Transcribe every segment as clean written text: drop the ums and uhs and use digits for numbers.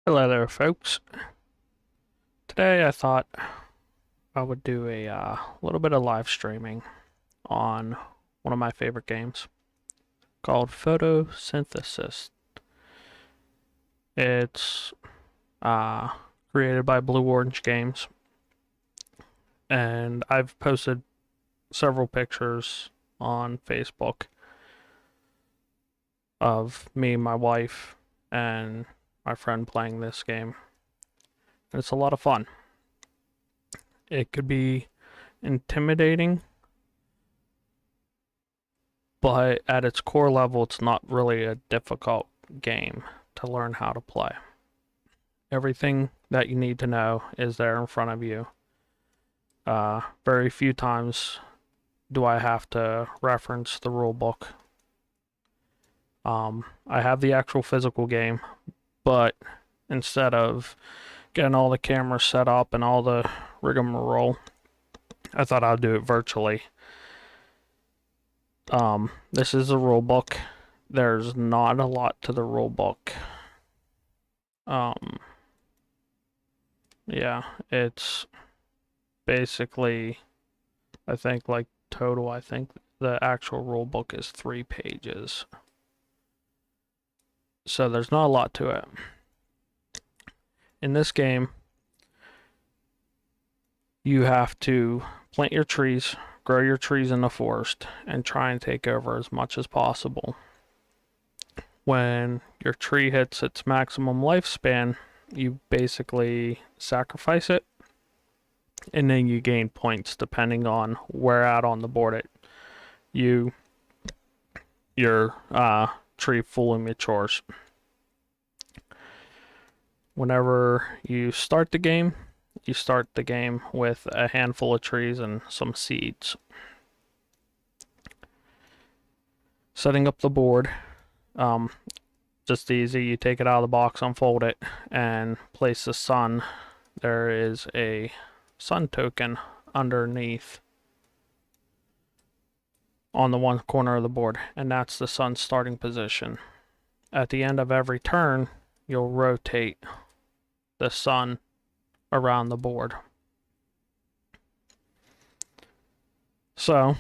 Hello there, folks. Today I thought I would do a little bit of live streaming on one of my favorite games called Photosynthesis. It's uh, created by Blue Orange Games, and I've posted several pictures on Facebook of me, my wife, and my friend playing this game. And it's a lot of fun. It could be intimidating, but at its core level, it's not really a difficult game to learn how to play. Everything that you need to know is there in front of you. Very few times do I have to reference the rule book. I have the actual physical game, but instead of getting all the cameras set up and all the rigmarole, I thought I'd do it virtually. This is a rule book. There's not a lot to the rule book. Yeah, it's basically, I think like total, I think the actual rule book is 3 pages. So there's not a lot to it. In this game, you have to plant your trees, grow your trees in the forest, and try and take over as much as possible. When your tree hits its maximum lifespan, you basically sacrifice it, and then you gain points depending on where at on the board your tree fully matures. Whenever you start the game with a handful of trees and some seeds. Setting up the board, just easy. You take it out of the box, unfold it, and place the sun. There is a sun token underneath on the one corner of the board, and that's the sun's starting position. At the end of every turn, you'll rotate the sun around the board. So,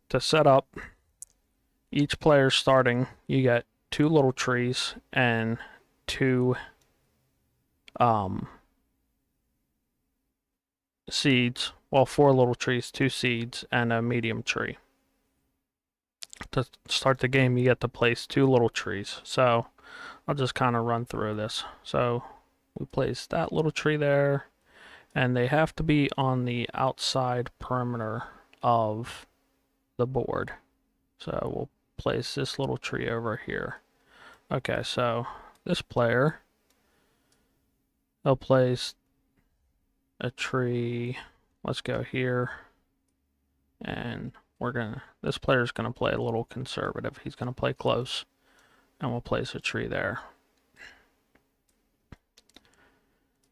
to set up, each player starting, you get 2 little trees and 2 seeds. Well, 4 little trees, 2 seeds, and a medium tree. To start the game, you get to place 2 little trees. So I'll just kind of run through this. So we place that little tree there, and they have to be on the outside perimeter of the board. So we'll place this little tree over here. Okay, so this player, they'll place a tree. Let's go here, and this player's gonna play a little conservative. He's gonna play close, and we'll place a tree there.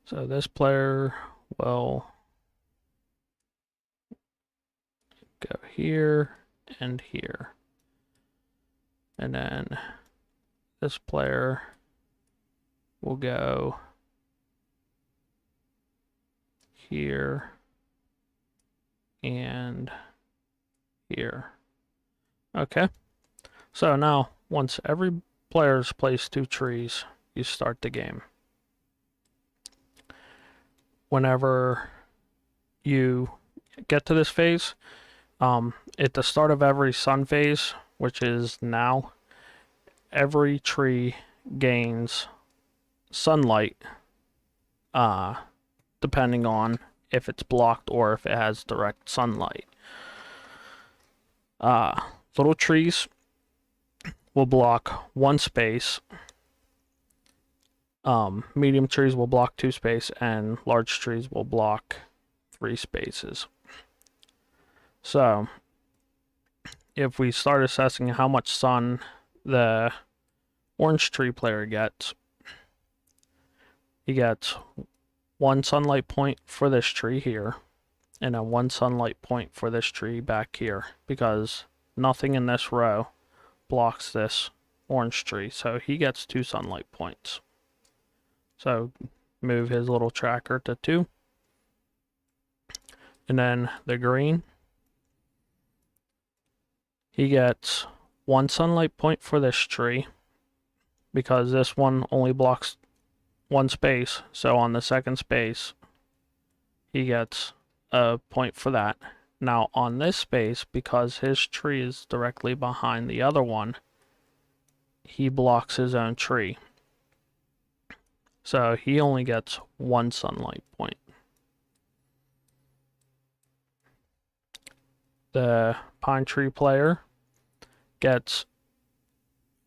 So this player will go here and here. And then this player will go here and here. Okay. So now, once every player's placed 2 trees, you start the game. Whenever you get to this phase, at the start of every sun phase, which is now, every tree gains sunlight, depending on if it's blocked or if it has direct sunlight. Little trees will block 1 space. Medium trees will block 2 spaces, and large trees will block 3 spaces. So, if we start assessing how much sun the orange tree player gets, he gets 1 sunlight point for this tree here, and then 1 sunlight point for this tree back here, because nothing in this row blocks this orange tree, so he gets 2 sunlight points. So move his little tracker to 2. And then the green, he gets 1 sunlight point for this tree, because this one only blocks 1 space. So on the second space, he gets a point for that. Now on this space, because his tree is directly behind the other one, he blocks his own tree. So he only gets 1 sunlight point. The pine tree player gets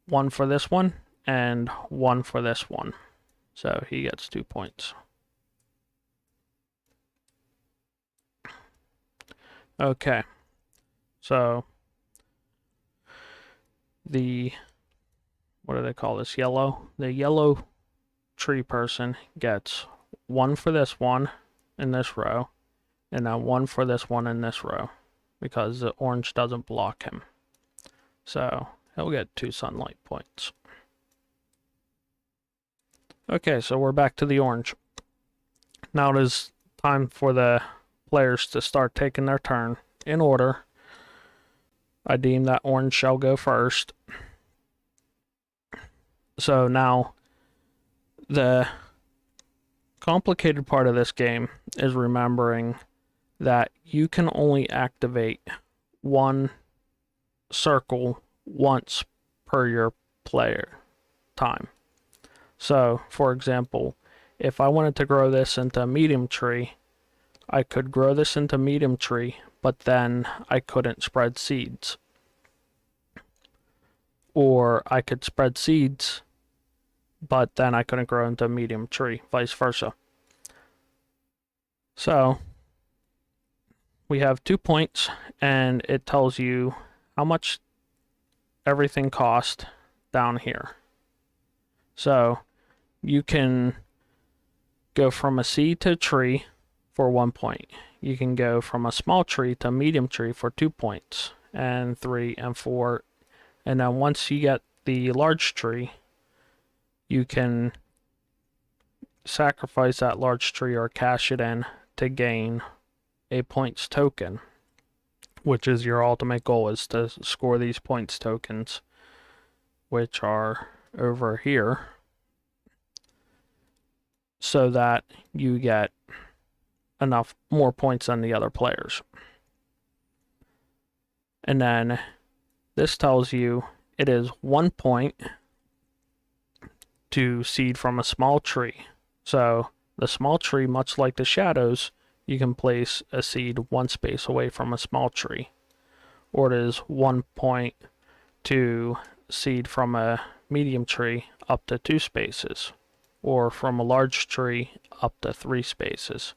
1 for this one and 1 for this one. So he gets 2 points. Okay. So the, what do they call this? Yellow. The yellow tree person gets 1 for this one in this row, and then 1 for this one in this row, because the orange doesn't block him. So he'll get 2 sunlight points. Okay, so we're back to the orange. Now it is time for the players to start taking their turn in order. I deem that orange shall go first. So now, the complicated part of this game is remembering that you can only activate 1 circle once per your player time. So, for example, if I wanted to grow this into a medium tree, I could grow this into medium tree, but then I couldn't spread seeds. Or I could spread seeds, but then I couldn't grow into a medium tree, vice versa. So we have 2 points, and it tells you how much everything cost down here. So you can go from a seed to a tree for 1 point. You can go from a small tree to a medium tree for 2 points, and 3 and 4. And then once you get the large tree, you can sacrifice that large tree or cash it in to gain a points token, which is your ultimate goal, is to score these points tokens, which are over here, so that you get enough more points than the other players. And then this tells you it is 1 point to seed from a small tree. So the small tree, much like the shadows, you can place a seed 1 space away from a small tree. Or it is 1 point to seed from a medium tree up to 2 spaces, or from a large tree up to 3 spaces.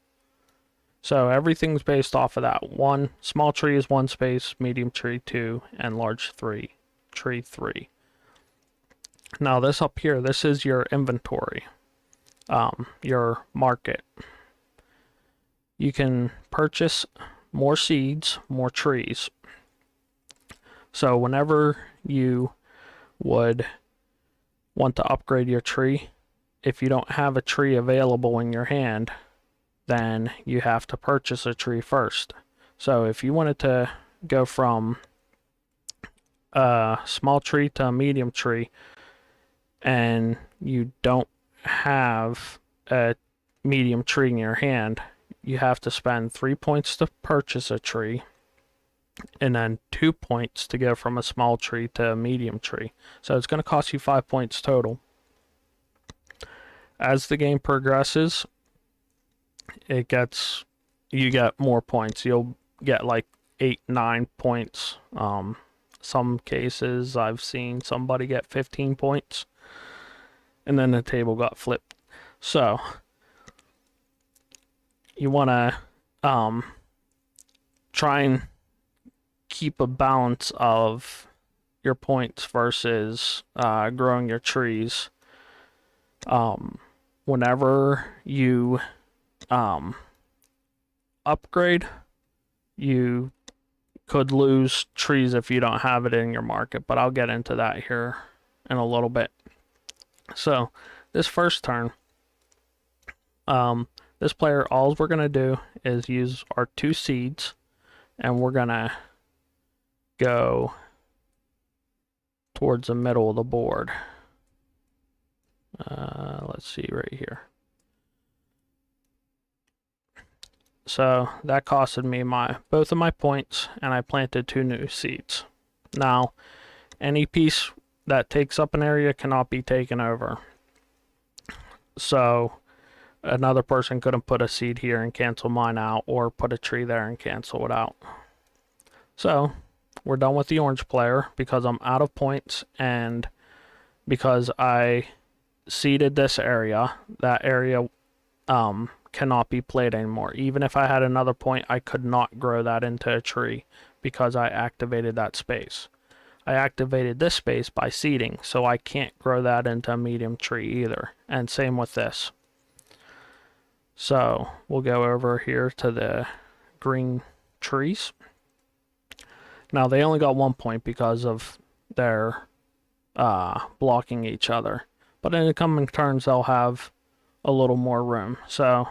So everything's based off of that. One small tree is 1 space, medium tree 2, and large tree 3. Now this up here, this is your inventory, your market. You can purchase more seeds, more trees. So whenever you would want to upgrade your tree, if you don't have a tree available in your hand, then you have to purchase a tree first. So if you wanted to go from a small tree to a medium tree, and you don't have a medium tree in your hand, you have to spend 3 points to purchase a tree, and then 2 points to go from a small tree to a medium tree. So it's going to cost you 5 points total. As the game progresses, you get more points. You'll get like 8, 9 points. Some cases I've seen somebody get 15 points, and then the table got flipped. So you want to try and keep a balance of your points versus growing your trees. Whenever you upgrade, you could lose trees if you don't have it in your market, but I'll get into that here in a little bit. So this first turn, This player, all we're going to do is use our 2 seeds, and we're going to go towards the middle of the board. Let's see right here. So that costed me both of my points, and I planted 2 new seeds. Now, any piece that takes up an area cannot be taken over. So another person couldn't put a seed here and cancel mine out, or put a tree there and cancel it out. So we're done with the orange player because I'm out of points, and because I seeded this area, that area cannot be played anymore. Even if I had another point, I could not grow that into a tree because I activated that space. I activated this space by seeding, so I can't grow that into a medium tree either. And same with this. So we'll go over here to the green trees. Now they only got 1 point because of their blocking each other. But in the coming turns, they'll have a little more room. So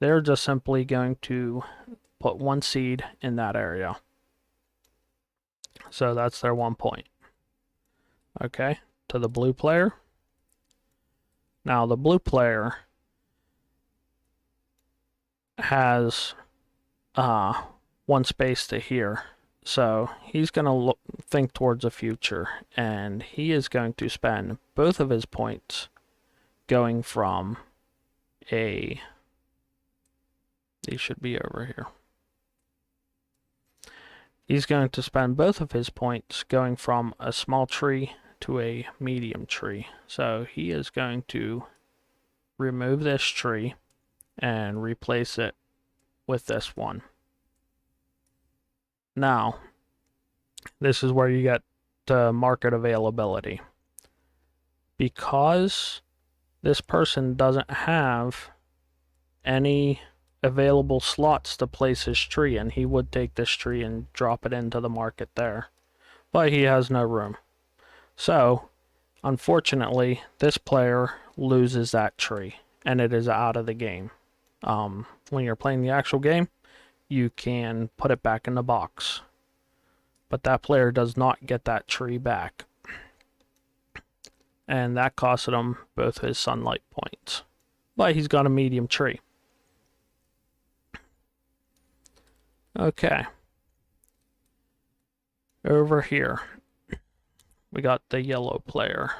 they're just simply going to put 1 seed in that area. So that's their 1 point. Okay, to the blue player. Now the blue player has 1 space to here. So he's going to think towards the future, and he is going to spend both of his points going from these should be over here. He's going to spend both of his points going from a small tree to a medium tree. So he is going to remove this tree and replace it with this one. Now, this is where you get to market availability. Because this person doesn't have any available slots to place his tree in, he would take this tree and drop it into the market there. But he has no room. So, unfortunately, this player loses that tree, and it is out of the game. When you're playing the actual game, you can put it back in the box. But that player does not get that tree back. And that costed him both his sunlight points. But he's got a medium tree. Okay. Over here, we got the yellow player.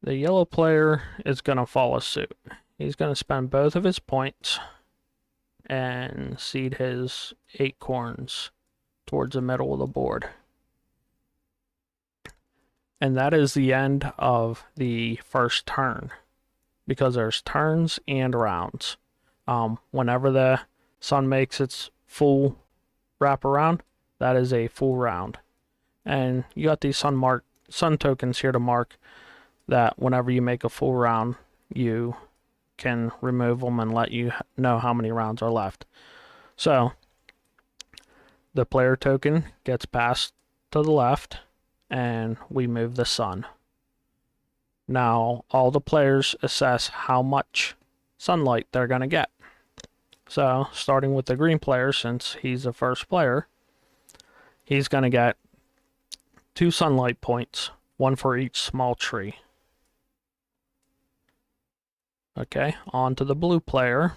The yellow player is going to follow suit. He's going to spend both of his points and seed his acorns towards the middle of the board. And that is the end of the first turn, because there's turns and rounds. Whenever the sun makes its full wrap around, that is a full round. And you got these sun tokens here to mark that whenever you make a full round, you can remove them and let you know how many rounds are left. So the player token gets passed to the left, and we move the sun. Now all the players assess how much sunlight they're going to get. So starting with the green player, since he's the first player, he's going to get 2 sunlight points, 1 for each small tree. Okay, on to the blue player.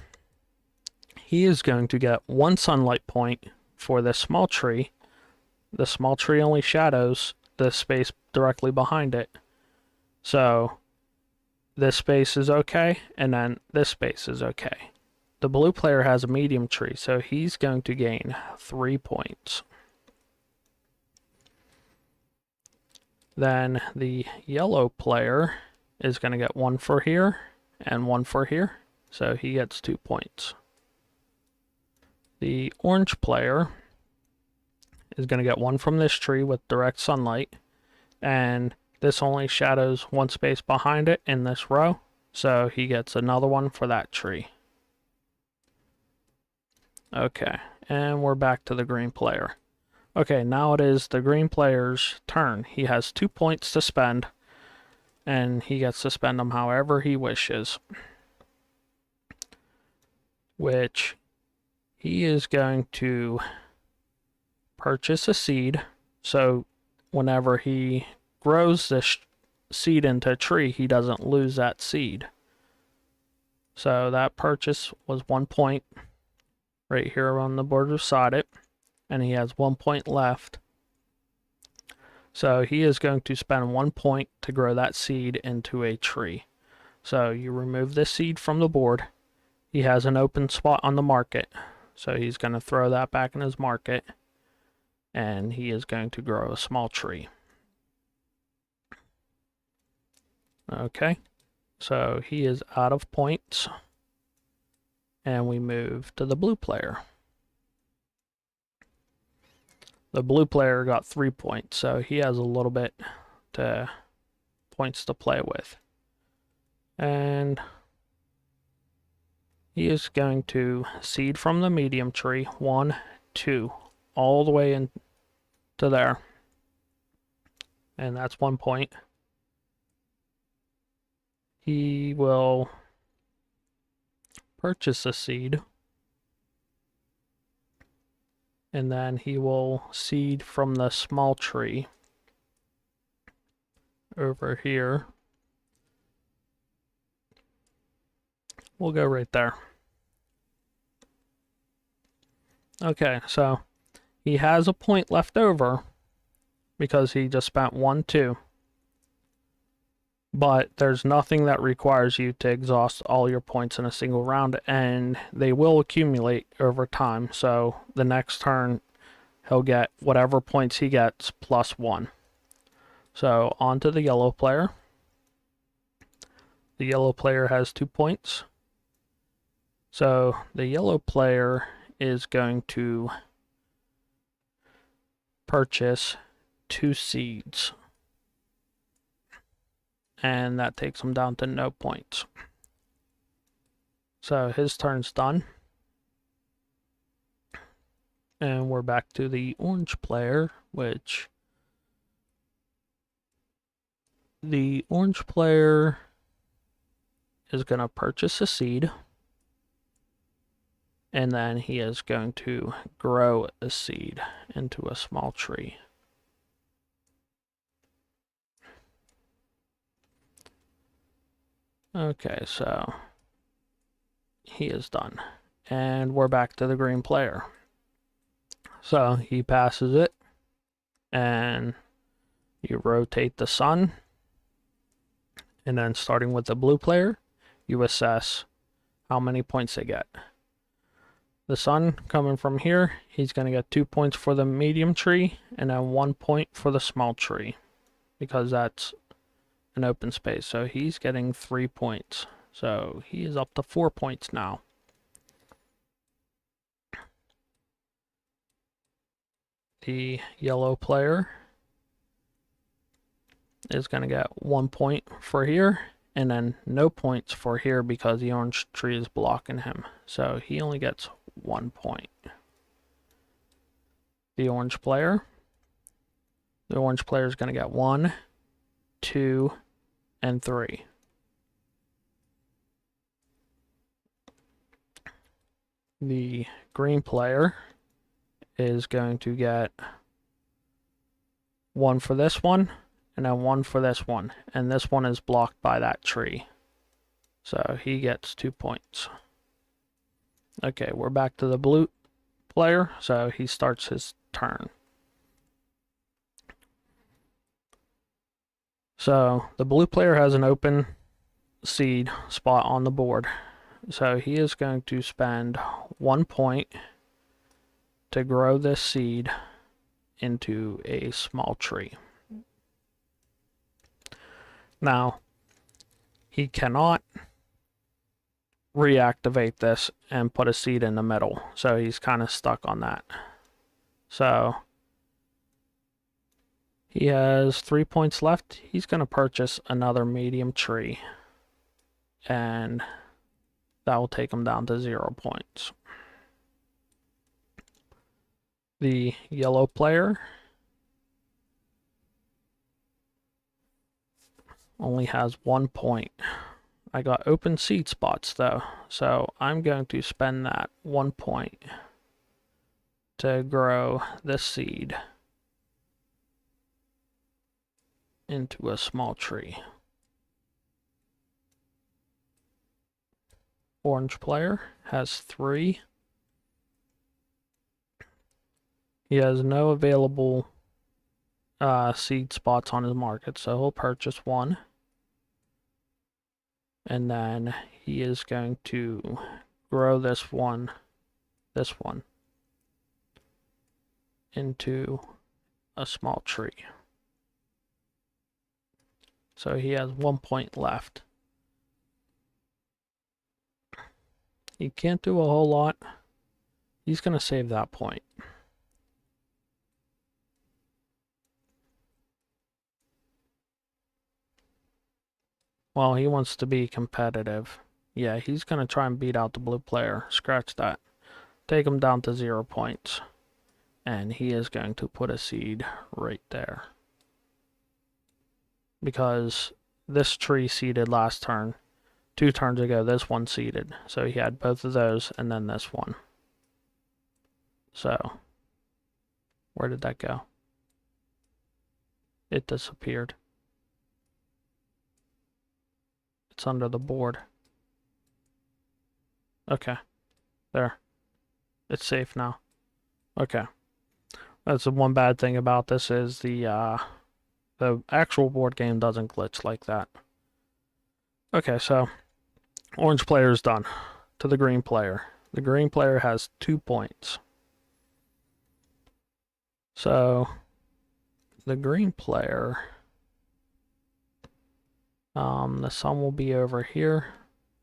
He is going to get 1 sunlight point for this small tree. The small tree only shadows the space directly behind it. So this space is okay, and then this space is okay. The blue player has a medium tree, so he's going to gain 3 points. Then the yellow player is going to get 1 for here and 1 for here, so he gets 2 points. The orange player is going to get 1 from this tree with direct sunlight, and this only shadows 1 space behind it in this row, so he gets another 1 for that tree. Okay, and we're back to the green player. Okay, now it is the green player's turn. He has 2 points to spend, and he gets to spend them however he wishes. which he is going to purchase a seed. So whenever he grows this seed into a tree, he doesn't lose that seed. So that purchase was 1 point right here on the board beside it, and he has 1 point left. So he is going to spend 1 point to grow that seed into a tree. So you remove this seed from the board. He has an open spot on the market, so he's going to throw that back in his market, and he is going to grow a small tree. Okay, so he is out of points, and we move to the blue player. The blue player got 3 points, so he has a little bit to points to play with. And he is going to seed from the medium tree, 1, 2, all the way into there. And that's 1 point. He will purchase a seed, and then he will seed from the small tree over here. We'll go right there. Okay, so he has a point left over because he just spent 1, 2. But there's nothing that requires you to exhaust all your points in a single round, and they will accumulate over time. So the next turn, he'll get whatever points he gets plus 1. So on to the yellow player. The yellow player has 2 points. So the yellow player is going to purchase 2 seeds. And that takes him down to no points. So his turn's done. And we're back to the orange player, which the orange player is going to purchase a seed. And then he is going to grow a seed into a small tree. Okay, so he is done. And we're back to the green player. So he passes it, and you rotate the sun. And then starting with the blue player, you assess how many points they get. The sun coming from here, he's going to get 2 points for the medium tree, and then 1 point for the small tree, because that's an open space. So he's getting 3 points. So he is up to 4 points now. The yellow player is going to get 1 point for here, and then no points for here because the orange tree is blocking him. So he only gets 1 point. The orange player is going to get 1, 2, and 3. The green player is going to get 1 for this one, and then 1 for this one, and this one is blocked by that tree. So he gets 2 points. Okay, we're back to the blue player, so he starts his turn. So the blue player has an open seed spot on the board. So he is going to spend 1 point to grow this seed into a small tree. Now, he cannot reactivate this and put a seed in the middle, so he's kind of stuck on that. So he has 3 points left. He's going to purchase another medium tree, and that will take him down to 0 points. The yellow player only has 1 point. I got open seed spots though, so I'm going to spend that 1 point to grow this seed into a small tree. Orange player has 3. He has no available seed spots on his market, so he'll purchase 1. And then he is going to grow this one, into a small tree. So he has 1 point left. He can't do a whole lot. He's going to save that point. Well, he wants to be competitive. Yeah, he's going to try and beat out the blue player. Scratch that. Take him down to 0 points. And he is going to put a seed right there. Because this tree seeded last turn. 2 turns ago, this one seeded. So he had both of those and then this one. So, where did that go? It disappeared. It's under the board. Okay. There. It's safe now. Okay. That's the one bad thing about this is the actual board game doesn't glitch like that. Okay, so orange player is done. To the green player. The green player has 2 points. So the green player, the sun will be over here.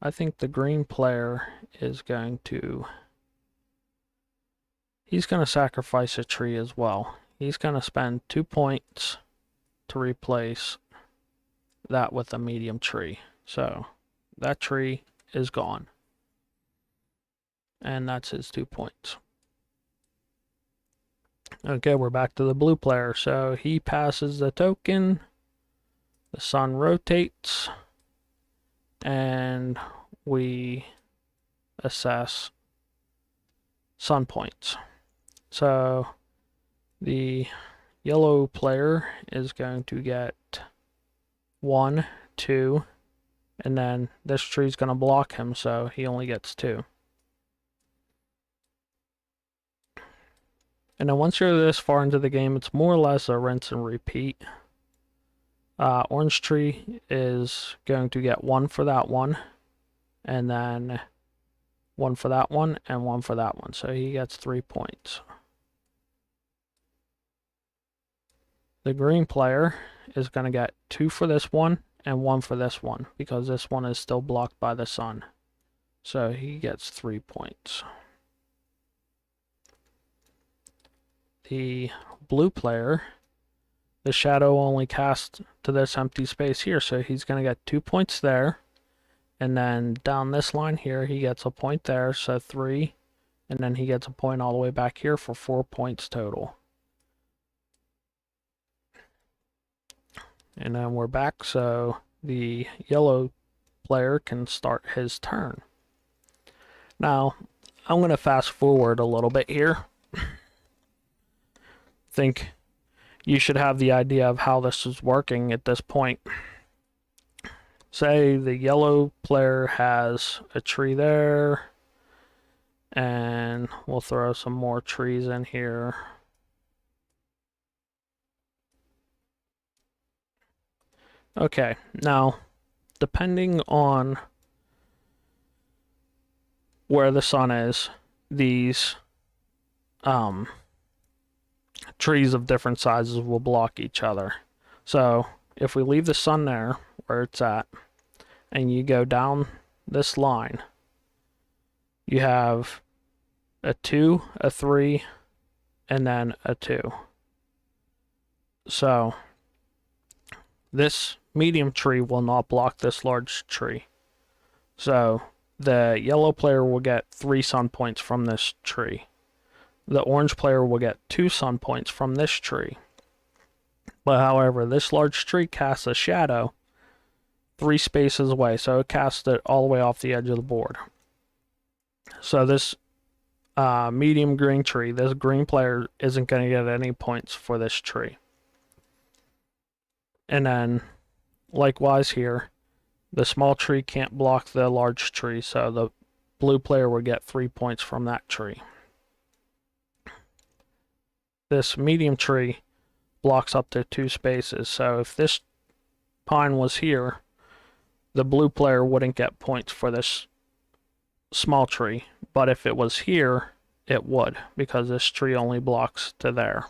I think the green player is going to, he's going to sacrifice a tree as well. He's going to spend 2 points to replace that with a medium tree. So that tree is gone. And that's his 2 points. Okay, we're back to the blue player. So he passes the token. The sun rotates. And we assess sun points. So the yellow player is going to get 1, 2, and then this tree is going to block him, so he only gets 2. And then once you're this far into the game, it's more or less a rinse and repeat. Orange tree is going to get 1 for that one, and then 1 for that one, and 1 for that one. So he gets 3 points. The green player is going to get 2 for this one, and 1 for this one, because this one is still blocked by the sun. So he gets 3 points. The blue player, the shadow only casts to this empty space here, so he's going to get 2 points there. And then down this line here, he gets a point there, so 3. And then he gets a point all the way back here for 4 points total. And then we're back, so the yellow player can start his turn. Now, I'm going to fast forward a little bit here. Think you should have the idea of how this is working at this point. Say the yellow player has a tree there, and we'll throw some more trees in here. Okay, now, depending on where the sun is, these trees of different sizes will block each other. So if we leave the sun there where it's at and you go down this line, you have a 2, a 3, and then a 2. So this medium tree will not block this large tree. So the yellow player will get 3 sun points from this tree. The orange player will get 2 sun points from this tree. But however, this large tree casts a shadow 3 spaces away, so it casts it all the way off the edge of the board. So this medium green tree, this green player isn't going to get any points for this tree. And then, likewise here, the small tree can't block the large tree, so the blue player would get 3 points from that tree. This medium tree blocks up to 2 spaces, so if this pine was here, the blue player wouldn't get points for this small tree, but if it was here, it would, because this tree only blocks to there.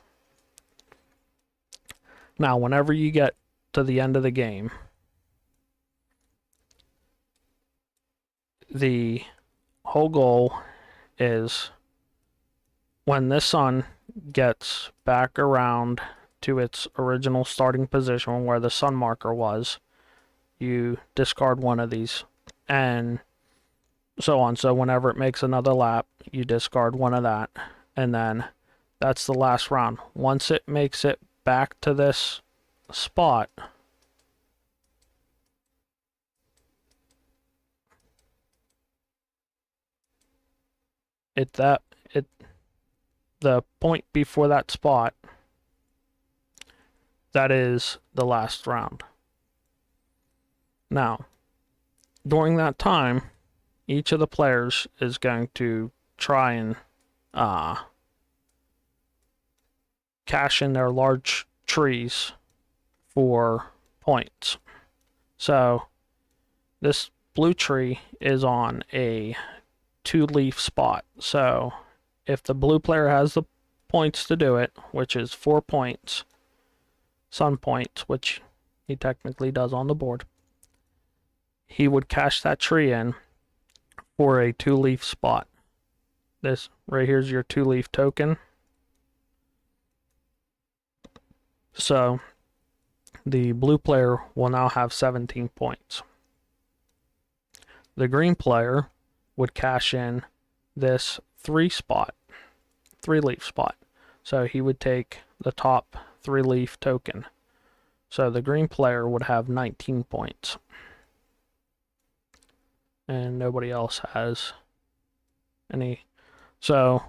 Now, whenever you get to the end of the game, the whole goal is when this sun gets back around to its original starting position where the sun marker was, you discard one of these, and so on. So whenever it makes another lap, you discard one of that, and then that's the last round. Once it makes it back to this spot, the point before that spot, that is the last round. Now, during that time, each of the players is going to try and cash in their large trees for points. So this blue tree is on a 2-leaf spot. So if the blue player has the points to do it, which is 4 points, sun points, which he technically does on the board, he would cash that tree in for a 2-leaf spot. This right here is your 2-leaf token. So the blue player will now have 17 points. The green player would cash in this 3-leaf spot. So he would take the top 3-leaf token. So the green player would have 19 points. And nobody else has any. So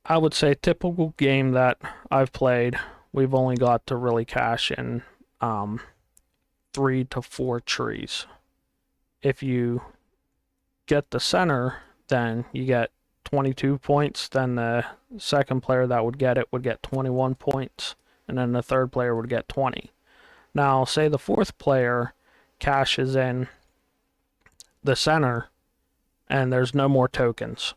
I would say typical game that I've played, we've only got to really cash in 3 to 4 trees. If you get the center, then you get 22 points. Then the second player that would get it would get 21 points, and then the third player would get 20. Now, say the fourth player cashes in the center and there's no more tokens.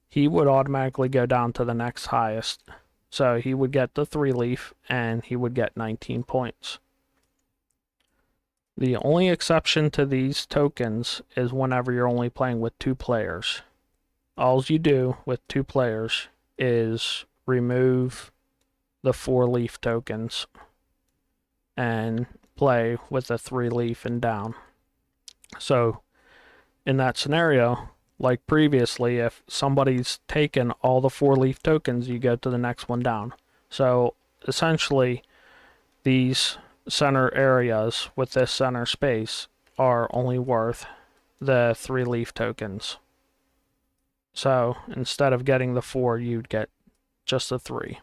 He would automatically go down to the next highest. So he would get the 3-leaf and he would get 19 points. The only exception to these tokens is whenever you're only playing with 2 players. All you do with 2 players is remove the 4-leaf tokens and play with a 3-leaf and down. So in that scenario, like previously, if somebody's taken all the 4-leaf tokens, you go to the next one down. So essentially, these center areas with this center space are only worth the 3-leaf tokens. So instead of getting the 4, you'd get just the 3.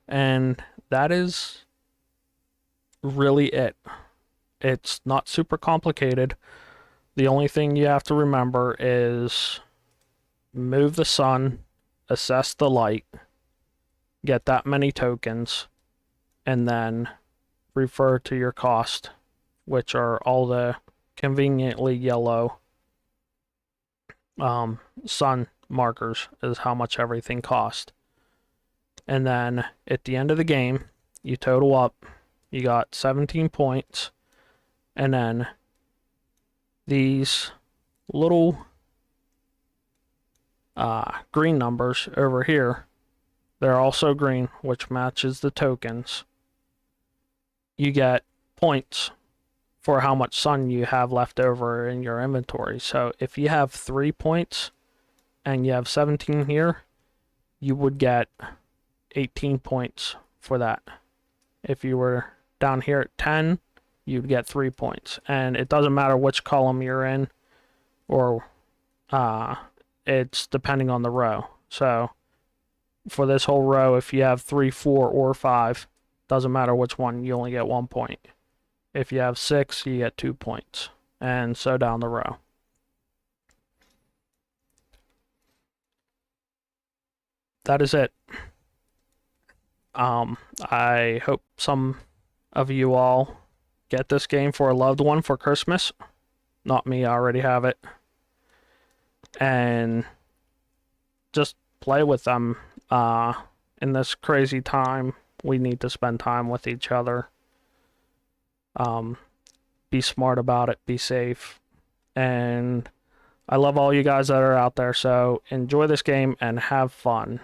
And that is really it. It's not super complicated. The only thing you have to remember is move the sun, assess the light, get that many tokens, and then refer to your cost, which are all the conveniently yellow sun markers is how much everything cost. And then at the end of the game, you total up, you got 17 points, and then these little green numbers over here, they're also green, which matches the tokens. You get points for how much sun you have left over in your inventory. So if you have 3 points and you have 17 here, you would get 18 points for that. If you were down here at 10, you'd get 3 points. And it doesn't matter which column you're in, or it's depending on the row. So for this whole row, if you have 3, 4, or 5, doesn't matter which one, you only get 1 point. If you have 6, you get 2 points, and so down the row. That is it. I hope some of you all get this game for a loved one for Christmas. Not me, I already have it. And just play with them. In this crazy time, we need to spend time with each other. Be smart about it, be safe. And I love all you guys that are out there, so enjoy this game and have fun.